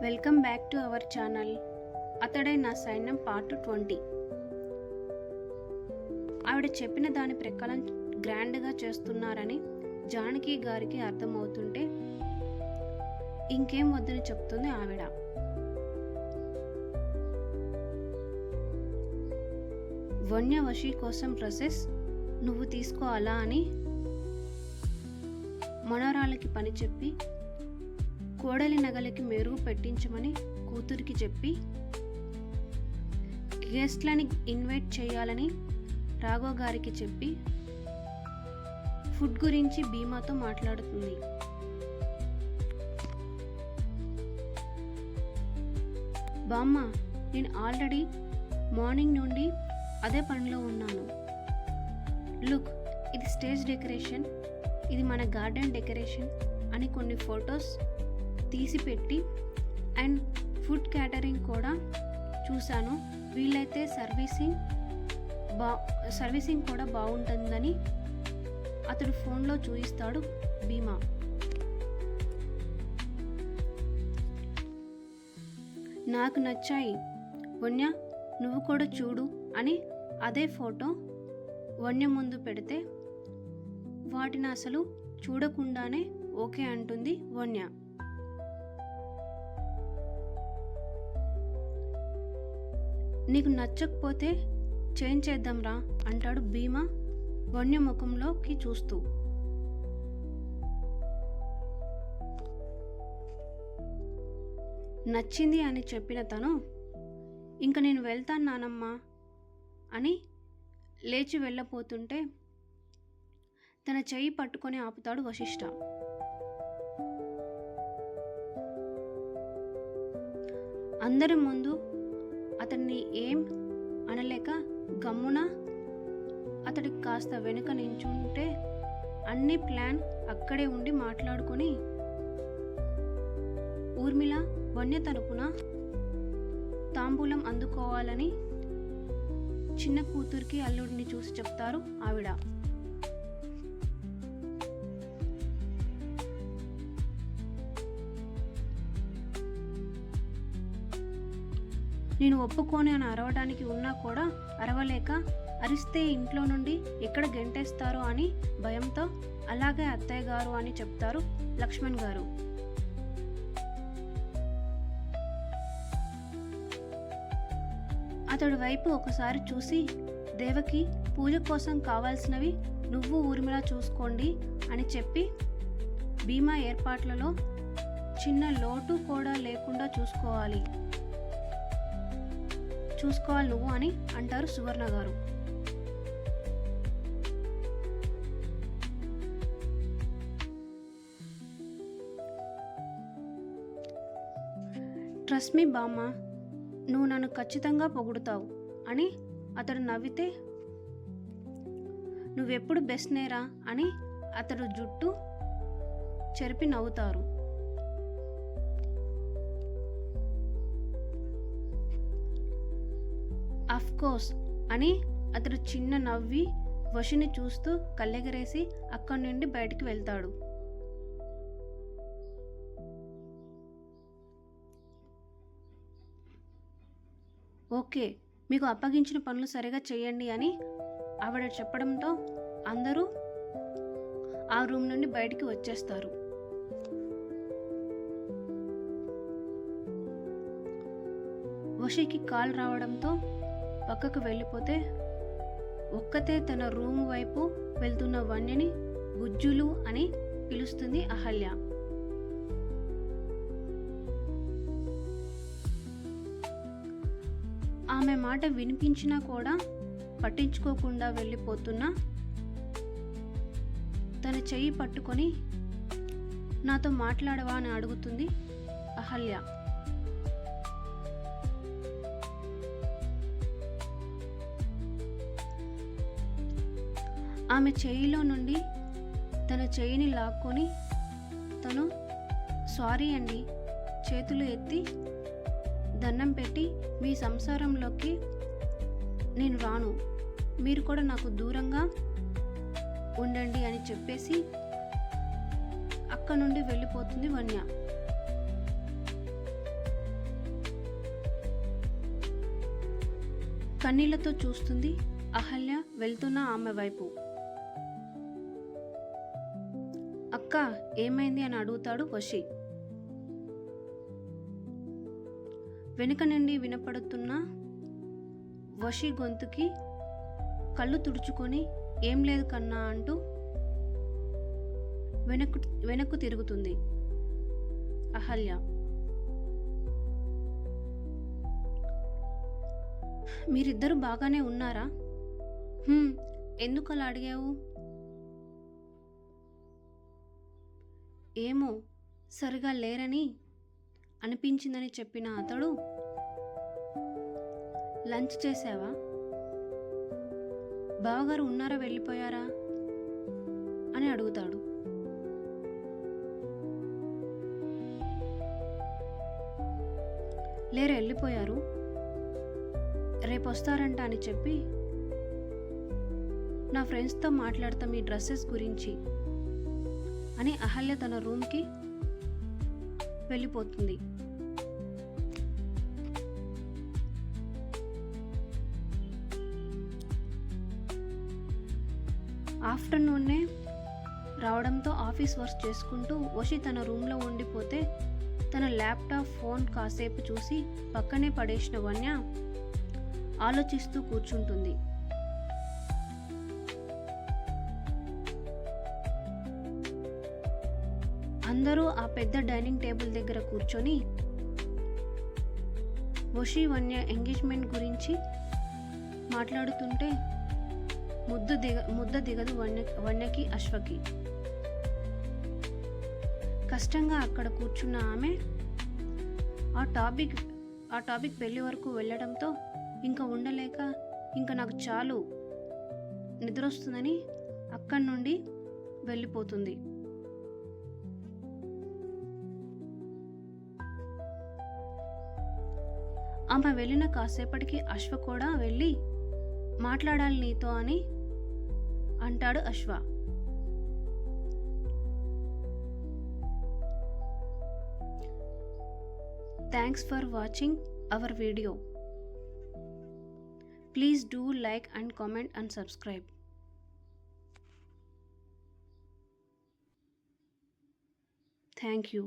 Welcome back to our channel. అతడే నా సైన్యం పార్ట్ 20. ఆవిడ చెప్పిన దాని ప్రకారం గ్రాండ్గా చేస్తున్నారని జానకి గారికి అర్థమవుతుంటే ఇంకేం వద్దని చెప్తుంది ఆవిడ. వన్య వశీ కోసం డ్రెస్సెస్ నువ్వు తీసుకోవాలా అని మనవరాలకి పని చెప్పి కోడలి నగలకి మెరుగు పెట్టించమని కూతురికి చెప్పి గెస్ట్లని ఇన్వైట్ చేయాలని రాఘవ గారికి చెప్పి ఫుడ్ గురించి భీమాతో మాట్లాడుతుంది. బామ్మ, నేను ఆల్రెడీ మార్నింగ్ నుండి అదే పనిలో ఉన్నాను. లుక్, ఇది స్టేజ్ డెకరేషన్, ఇది మన గార్డెన్ డెకరేషన్ అని కొన్ని ఫొటోస్ తీసి పెట్టి అండ్ ఫుడ్ క్యాటరింగ్ కూడా చూశాను. వీళ్ళైతే సర్వీసింగ్ కూడా బాగుంటుందని అతడు ఫోన్లో చూపిస్తాడు భీమా. నాకు నచ్చాయి వన్య, నువ్వు కూడా చూడు అని అదే ఫోటో వన్య ముందు పెడితే వాటిని అసలు చూడకుండానే ఓకే అంటుంది వన్య. నీకు నచ్చకపోతే చేంజ్ చేద్దాంరా అంటాడు భీమా వన్య ముఖంలోకి చూస్తూ. నచ్చింది అని చెప్పిన తను ఇంక నేను వెళ్తాను నానమ్మా అని లేచి వెళ్ళపోతుంటే తన చెయ్యి పట్టుకొని ఆపుతాడు వశిష్ఠ. అందరి ముందు అతన్ని ఏం అనలేక గమ్మున అతడికి కాస్త వెనుక నించుంటే అన్ని ప్లాన్ అక్కడే ఉండి మాట్లాడుకొని ఊర్మిళ వన్య తరపున తాంబూలం అందుకోవాలని చిన్న కూతురికి అల్లుడిని చూసి చెప్తారు ఆవిడ. నేను ఒప్పుకొని అని అరవడానికి ఉన్నా కూడా అరవలేక అరిస్తే ఇంట్లో నుండి ఎక్కడ గెంటేస్తారో అని భయంతో అలాగే అత్తయ్య గారు అని చెప్తారు లక్ష్మణ్ గారు. అతడి వైపు ఒకసారి చూసి దేవకి పూజ కోసం కావాల్సినవి నువ్వు ఊర్మిళ చూసుకోండి అని చెప్పి భీమా ఏర్పాట్లలో చిన్న లోటు కూడా లేకుండా చూసుకోవాలి నువ్వు అని అంటారు సువర్ణ గారు. ట్రస్ట్ మీ బామ్మ, నువ్వు నన్ను ఖచ్చితంగా పొగుడుతావు అని అతడు నవ్వితే నువ్వెప్పుడు బెస్ట్ నేరా అని అతడు జుట్టు చెరిపి నవ్వుతారు. అఫ్ కోర్స్ అని అతడు చిన్న నవ్వి వశిని చూస్తూ కళ్ళెగరేసి అక్కడి నుండి బయటికి వెళ్తాడు. ఓకే, మీకు అప్పగించిన పనులు సరిగా చేయండి అని ఆవిడ చెప్పడంతో అందరూ ఆ రూమ్ నుండి బయటికి వచ్చేస్తారు. వశికి కాల్ రావడంతో పక్కకు వెళ్ళిపోతే ఒక్కతే తన రూమ్ వైపు వెళ్తున్న వన్యని బుజ్జులు అని పిలుస్తుంది అహల్య. ఆమె మాట వినిపించినా కూడా పట్టించుకోకుండా వెళ్ళిపోతున్న తన చెయ్యి పట్టుకొని నాతో మాట్లాడవా అని అడుగుతుంది అహల్య. ఆమె చెయ్యిలో నుండి తన చెయ్యిని లాక్కొని తను సారీ అండి చేతులు ఎత్తి దండం పెట్టి మీ సంసారంలోకి నేను రాను, మీరు కూడా నాకు దూరంగా ఉండండి అని చెప్పేసి అక్కడ నుండి వెళ్ళిపోతుంది వన్య. కన్నీళ్లతో చూస్తుంది అహల్య వెళ్తున్న ఆమె వైపు. అక్క ఏమైంది అని అడుగుతాడు వశి. వెనుక నుండి వినపడుతున్న వశి గొంతుకి కళ్ళు తుడుచుకొని ఏం లేదు కన్నా అంటూ వెనక్కు తిరుగుతుంది అహల్య. మీరిద్దరూ బాగానే ఉన్నారా? ఎందుకు అలా అడిగావు? ఏమో సరిగా లేరని అనిపించిందని చెప్పిన అతడు, లంచ్ చేసావా? బావగారు ఉన్నారా వెళ్ళిపోయారా అని అడుగుతాడు. లేరు, వెళ్ళిపోయారు, రేపు వస్తారంట అని చెప్పి నా ఫ్రెండ్స్తో మాట్లాడతా మీ డ్రెస్సెస్ గురించి అని అహల్య తన రూమ్కి వెళ్ళిపోతుంది. ఆఫ్టర్నూన్నే రావడంతో ఆఫీస్ వర్క్ చేసుకుంటూ వశి తన రూమ్లో ఉండిపోతే తన ల్యాప్టాప్ ఫోన్ కాసేపు చూసి పక్కనే పడేసిన వన్య ఆలోచిస్తూ కూర్చుంటుంది. అందరూ ఆ పెద్ద డైనింగ్ టేబుల్ దగ్గర కూర్చొని వశి వన్య ఎంగేజ్మెంట్ గురించి మాట్లాడుతుంటే ముద్ద దిగదు వన్యకి అశ్వకి. కష్టంగా అక్కడ కూర్చున్న ఆమె ఆ టాపిక్ పెళ్లి వరకు వెళ్ళడంతో ఇంకా ఉండలేక ఇంకా నాకు చాలు నిద్రొస్తుందని అక్కడి నుండి వెళ్ళిపోతుంది. ఆమె వెళ్ళిన కాసేపటికి అశ్వ కూడా వెళ్ళి మాట్లాడాలి నీతో అని అంటాడు Ashwa. Thanks for watching our video. Please do like and comment and subscribe. Thank you.